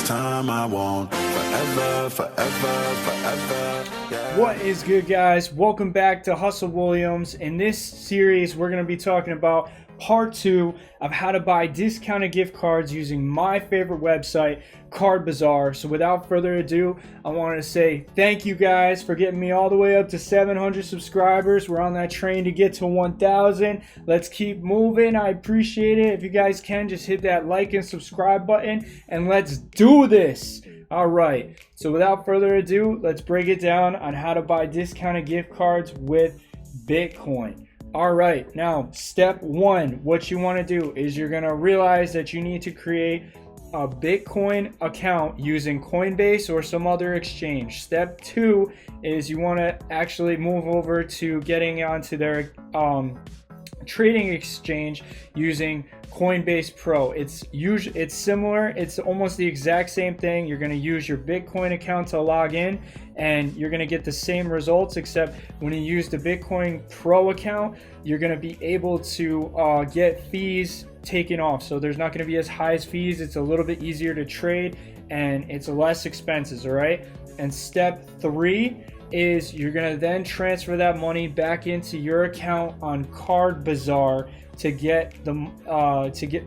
time I won't forever, forever, forever. Yeah. What is good, guys? Welcome back to Hustle Williams. In this series, we're going to be talking about part 2 of how to buy discounted gift cards using my favorite website, Card Bazaar. So without further ado, I wanted to say thank you guys for getting me all the way up to 700 subscribers. We're on that train to get to 1,000. Let's keep moving. I appreciate it. If you guys can, just hit that like and subscribe button and let's do this. All right, so without further ado, let's break it down on how to buy discounted gift cards with Bitcoin. All right, now step 1, what you want to do is you're going to realize that you need to create a Bitcoin account using Coinbase or some other exchange. Step 2 is you want to actually move over to getting onto their trading exchange using Coinbase Pro. It's similar, it's almost the exact same thing. You're going to use your Bitcoin account to log in and you're going to get the same results, except when you use the Bitcoin Pro account, you're going to be able to get fees taken off. So there's not going to be as high as fees. It's a little bit easier to trade and it's less expenses. All right. And step 3 is you're going to then transfer that money back into your account on Card Bazaar to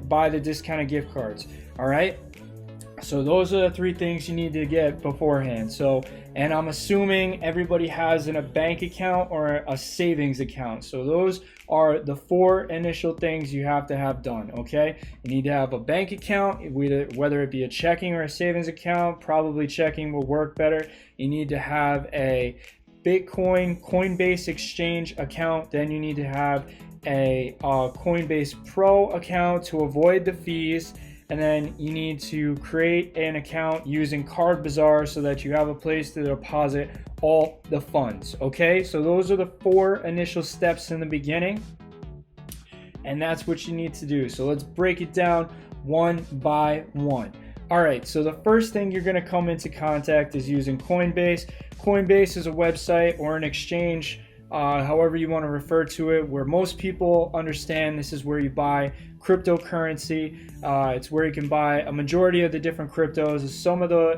buy the discounted gift cards. All right, so those are the 3 things you need to get beforehand. So, and I'm assuming everybody has a bank account or a savings account. So those are the 4 initial things you have to have done. Okay, you need to have a bank account, whether it be a checking or a savings account. Probably checking will work better. You need to have a Bitcoin Coinbase exchange account. Then you need to have a Coinbase Pro account to avoid the fees, and then you need to create an account using Card Bazaar so that you have a place to deposit all the funds. Okay, so those are the 4 initial steps in the beginning, and that's what you need to do. So let's break it down one by one. All right, so the first thing you're going to come into contact is using Coinbase. Coinbase is a website or an exchange, however you want to refer to it, where most people understand this is where you buy cryptocurrency. It's where you can buy a majority of the different cryptos.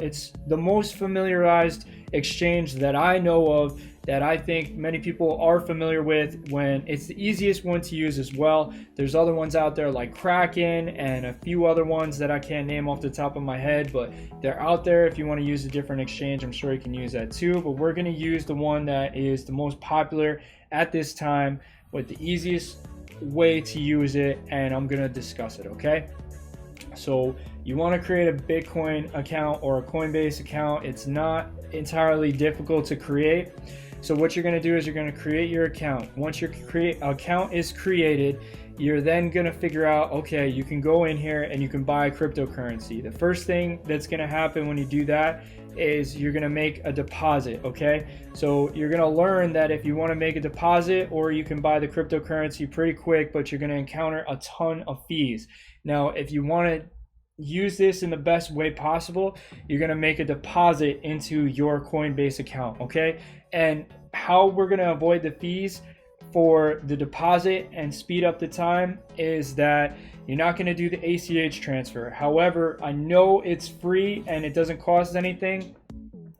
It's the most familiarized exchange that I know of, that I think many people are familiar with, when it's the easiest one to use as well. There's other ones out there like Kraken and a few other ones that I can't name off the top of my head, but they're out there. If you want to use a different exchange, I'm sure you can use that too, but we're going to use the one that is the most popular at this time with the easiest way to use it, and I'm going to discuss it. Okay, so you want to create a Bitcoin account or a Coinbase account. It's not entirely difficult to create. So what you're going to do is you're going to create your account. Once your account is created, you're then going to figure out, okay, you can go in here and you can buy cryptocurrency. The first thing that's going to happen when you do that is you're going to make a deposit. Okay, so you're going to learn that if you want to make a deposit, or you can buy the cryptocurrency pretty quick, but you're going to encounter a ton of fees. Now, if you want to use this in the best way possible, you're going to make a deposit into your Coinbase account. Okay, and how we're going to avoid the fees for the deposit and speed up the time is that you're not going to do the ACH transfer. However, I know it's free and it doesn't cost anything.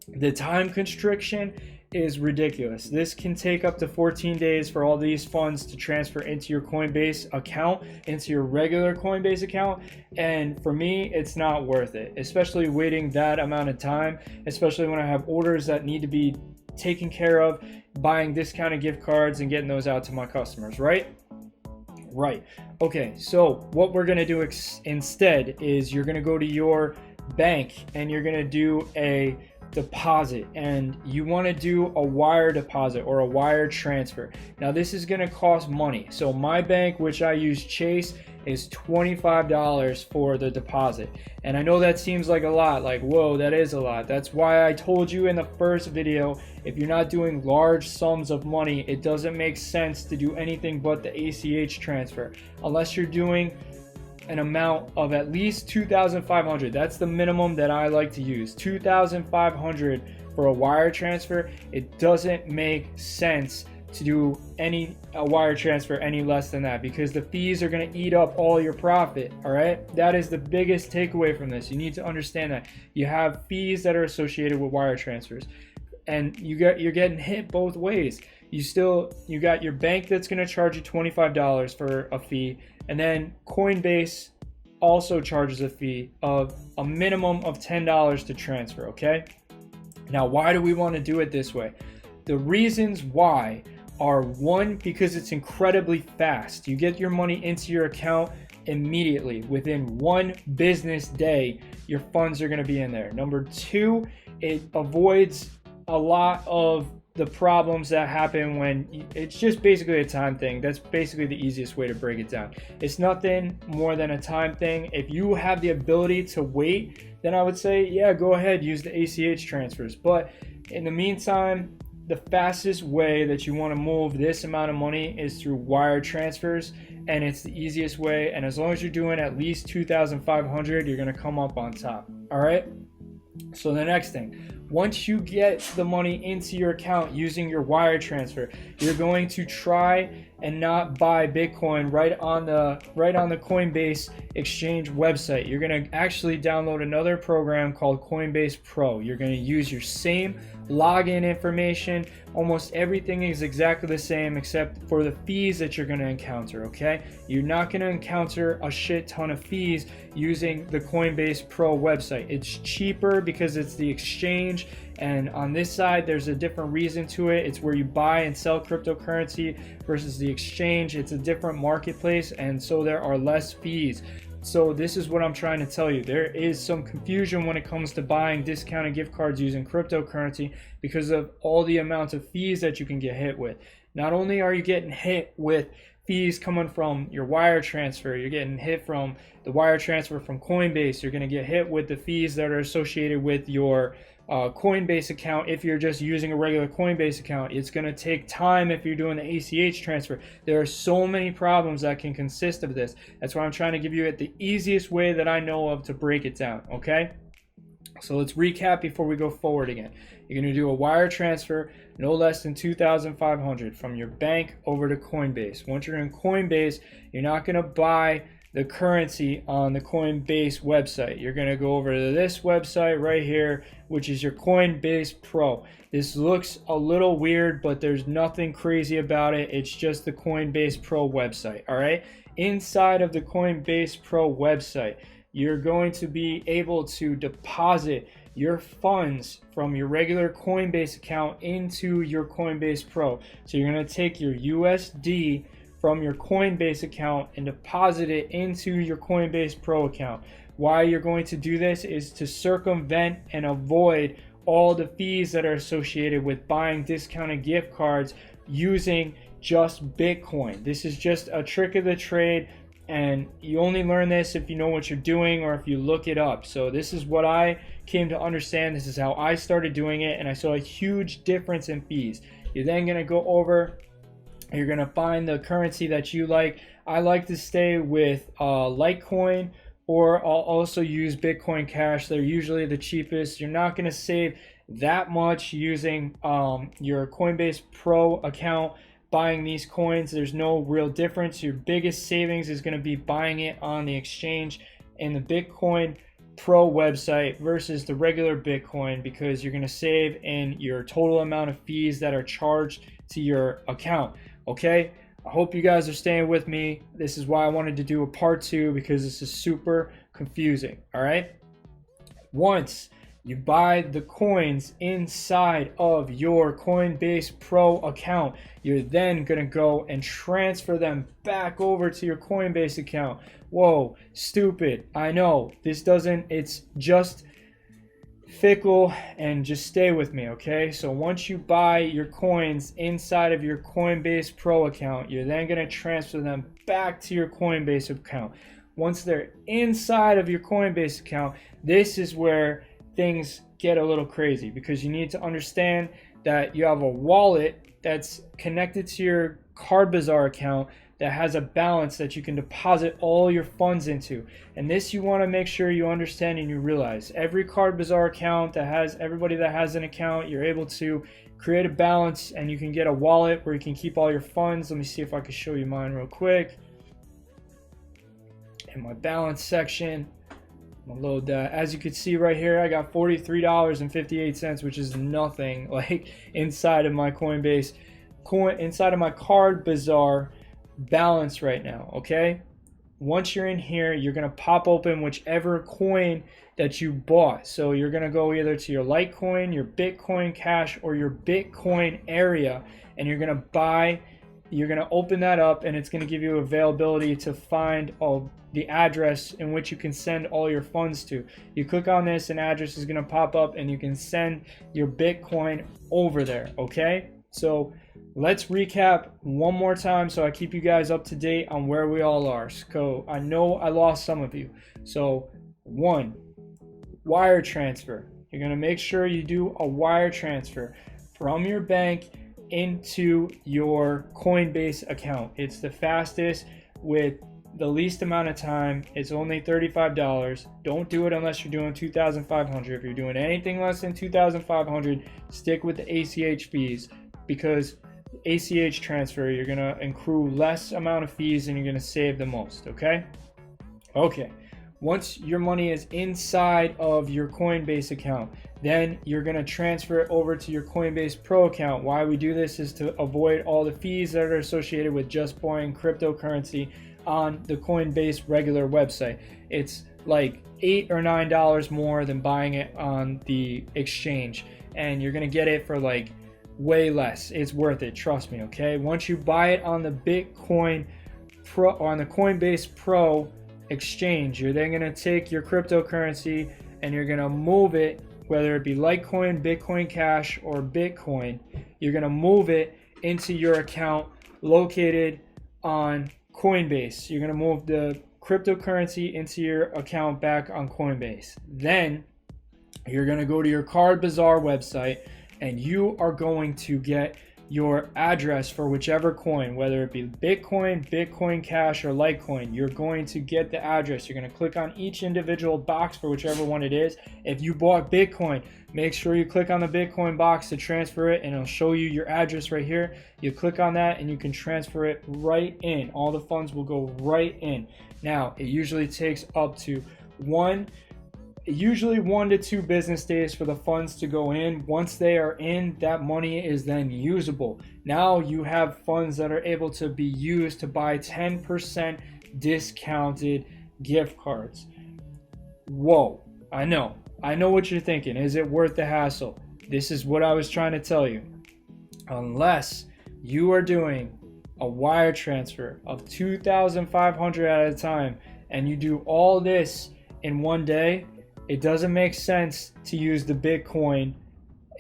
The time constriction is ridiculous. This can take up to 14 days for all these funds to transfer into your Coinbase account, into your regular Coinbase account. And for me, it's not worth it, especially waiting that amount of time, especially when I have orders that need to be taken care of, buying discounted gift cards and getting those out to my customers, right? Right. Okay, so what we're going to do instead is you're going to go to your bank and you're going to do a deposit, and you want to do a wire deposit or a wire transfer. Now this is going to cost money. So my bank, which I use, Chase, is $25 for the deposit. And I know that seems like a lot, like, whoa, that is a lot. That's why I told you in the first video, if you're not doing large sums of money, it doesn't make sense to do anything but the ACH transfer, unless you're doing an amount of at least $2,500. That's the minimum that I like to use, $2,500 for a wire transfer. It doesn't make sense to do a wire transfer any less than that, because the fees are going to eat up all your profit. All right, that is the biggest takeaway from this. You need to understand that you have fees that are associated with wire transfers, and you're getting hit both ways. You got your bank that's going to charge you $25 for a fee, and then Coinbase also charges a fee of a minimum of $10 to transfer. Okay, now why do we want to do it this way? The reasons why are: one, because it's incredibly fast. You get your money into your account immediately. Within 1 business day, your funds are going to be in there. Number two, it avoids a lot of the problems that happen when it's just basically a time thing. That's basically the easiest way to break it down. It's nothing more than a time thing. If you have the ability to wait, then I would say, yeah, go ahead, use the ACH transfers. But in the meantime, the fastest way that you want to move this amount of money is through wire transfers, and it's the easiest way. And as long as you're doing at least 2,500, you're going to come up on top. All right. So the next thing, once you get the money into your account using your wire transfer, you're going to try and not buy Bitcoin right on the Coinbase exchange website. You're going to actually download another program called Coinbase Pro. You're going to use your same login information. Almost everything is exactly the same except for the fees that you're going to encounter. Okay, you're not going to encounter a shit ton of fees using the Coinbase Pro website. It's cheaper because it's the exchange, and on this side there's a different reason to it. It's where you buy and sell cryptocurrency versus the exchange. It's a different marketplace, and so there are less fees. So this is what I'm trying to tell you. There is some confusion when it comes to buying discounted gift cards using cryptocurrency because of all the amounts of fees that you can get hit with. Not only are you getting hit with fees coming from your wire transfer, you're getting hit from the wire transfer from Coinbase. You're going to get hit with the fees that are associated with your Coinbase account. If you're just using a regular Coinbase account, it's going to take time if you're doing the ACH transfer. There are so many problems that can consist of this. That's why I'm trying to give you it the easiest way that I know of to break it down. Okay, so let's recap before we go forward again. You're going to do a wire transfer no less than 2,500 from your bank over to Coinbase. Once you're in Coinbase, you're not going to buy the currency on the Coinbase website. You're going to go over to this website right here, which is your Coinbase Pro. This looks a little weird, but there's nothing crazy about it. It's just the Coinbase Pro website. All right. Inside of the Coinbase Pro website, you're going to be able to deposit your funds from your regular Coinbase account into your Coinbase Pro. So you're going to take your USD from your Coinbase account and deposit it into your Coinbase Pro account. Why you're going to do this is to circumvent and avoid all the fees that are associated with buying discounted gift cards using just Bitcoin. This is just a trick of the trade, and you only learn this if you know what you're doing or if you look it up. So this is what I came to understand. This is how I started doing it, and I saw a huge difference in fees. You're then going to go over, you're going to find the currency that you like. I like to stay with Litecoin, or I'll also use Bitcoin Cash. They're usually the cheapest. You're not going to save that much using your Coinbase Pro account buying these coins. There's no real difference. Your biggest savings is going to be buying it on the exchange in the Bitcoin Pro website versus the regular Bitcoin, because you're going to save in your total amount of fees that are charged to your account. Okay, I hope you guys are staying with me. This is why I wanted to do a part 2, because this is super confusing. All right, once you buy the coins inside of your Coinbase Pro account, you're then going to go and transfer them back over to your Coinbase account. Whoa, stupid. I know this doesn't, it's just fickle, and just stay with me. Okay, so once you buy your coins inside of your Coinbase Pro account, you're then going to transfer them back to your Coinbase account. Once they're inside of your Coinbase account, this is where things get a little crazy, because you need to understand that you have a wallet that's connected to your Card Bazaar account that has a balance that you can deposit all your funds into. And this you want to make sure you understand and you realize. Every Card Bazaar account that has, everybody that has an account, you're able to create a balance and you can get a wallet where you can keep all your funds. Let me see if I can show you mine real quick. In my balance section, I'm gonna load that. As you can see right here, I got $43.58, which is nothing like inside of my Coinbase inside of my Card Bazaar balance right now. Okay, once you're in here, you're gonna pop open whichever coin that you bought. So you're gonna go either to your Litecoin, your Bitcoin Cash, or your Bitcoin area, and you're gonna open that up, and it's gonna give you availability to find the address in which you can send all your funds to. You click on this, an address is gonna pop up, and you can send your Bitcoin over there. Okay, so let's recap one more time so I keep you guys up to date on where we all are. So I know I lost some of you. So 1, wire transfer. You're gonna make sure you do a wire transfer from your bank into your Coinbase account. It's the fastest with the least amount of time. It's only $35. Don't do it unless you're doing 2,500. If you're doing anything less than 2,500, stick with the ACH fees, because ACH transfer, you're gonna accrue less amount of fees and you're gonna save the most. Okay, once your money is inside of your Coinbase account, then you're gonna transfer it over to your Coinbase Pro account. Why we do this is to avoid all the fees that are associated with just buying cryptocurrency on the Coinbase regular website. It's like $8 or $9 more than buying it on the exchange, and you're gonna get it for like way less. It's worth it, trust me. Okay, once you buy it on the Bitcoin Pro, on the Coinbase Pro exchange, you're then going to take your cryptocurrency and you're going to move it, whether it be Litecoin, Bitcoin Cash, or Bitcoin. You're going to move it into your account located on Coinbase. You're going to move the cryptocurrency into your account back on Coinbase. Then you're going to go to your Card Bazaar website, and you are going to get your address for whichever coin, whether it be Bitcoin, Bitcoin Cash, or Litecoin. You're going to get the address. You're going to click on each individual box for whichever one it is. If you bought Bitcoin, make sure you click on the Bitcoin box to transfer it, and it'll show you your address right here. You click on that and you can transfer it right in. All the funds will go right in. Now, it usually takes up to usually 1 to 2 business days for the funds to go in. Once they are in, that money is then usable. Now you have funds that are able to be used to buy 10% discounted gift cards. Whoa, I know what you're thinking. Is it worth the hassle? This is what I was trying to tell you. Unless you are doing a wire transfer of 2,500 at a time and you do all this in one day, it doesn't make sense to use the Bitcoin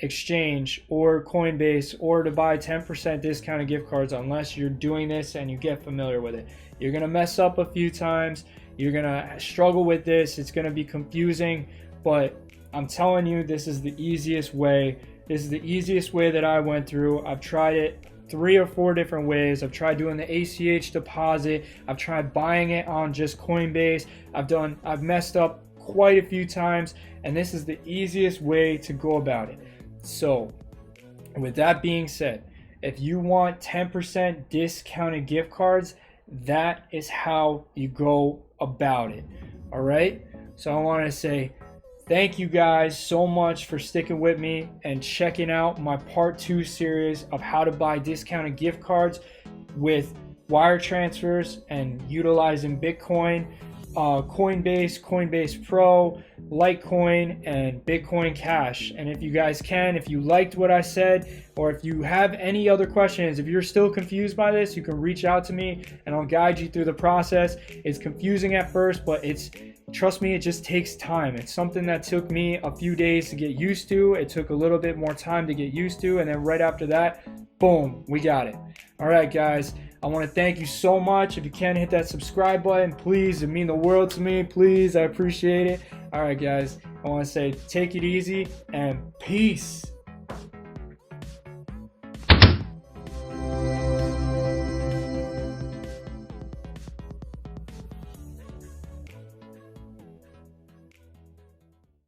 exchange or Coinbase or to buy 10% discounted gift cards unless you're doing this and you get familiar with it. You're going to mess up a few times. You're going to struggle with this. It's going to be confusing, but I'm telling you, this is the easiest way. This is the easiest way that I went through. I've tried it 3 or 4 different ways. I've tried doing the ACH deposit. I've tried buying it on just Coinbase. I've messed up quite a few times, and this is the easiest way to go about it. So with that being said, if you want 10% discounted gift cards, that is how you go about it. All right, so I want to say thank you guys so much for sticking with me and checking out my part 2 series of how to buy discounted gift cards with wire transfers and utilizing Bitcoin, Coinbase, Coinbase Pro, Litecoin, and Bitcoin Cash. And if you guys if you liked what I said, or if you have any other questions, if you're still confused by this, you can reach out to me and I'll guide you through the process. It's confusing at first, but trust me, it just takes time. It's something that took me a few days to get used to. It took a little bit more time to get used to, and then right after that, boom, we got it. All right, guys, I want to thank you so much. If you can, hit that subscribe button, please. It means the world to me, please. I appreciate it. All right, guys, I want to say take it easy and peace.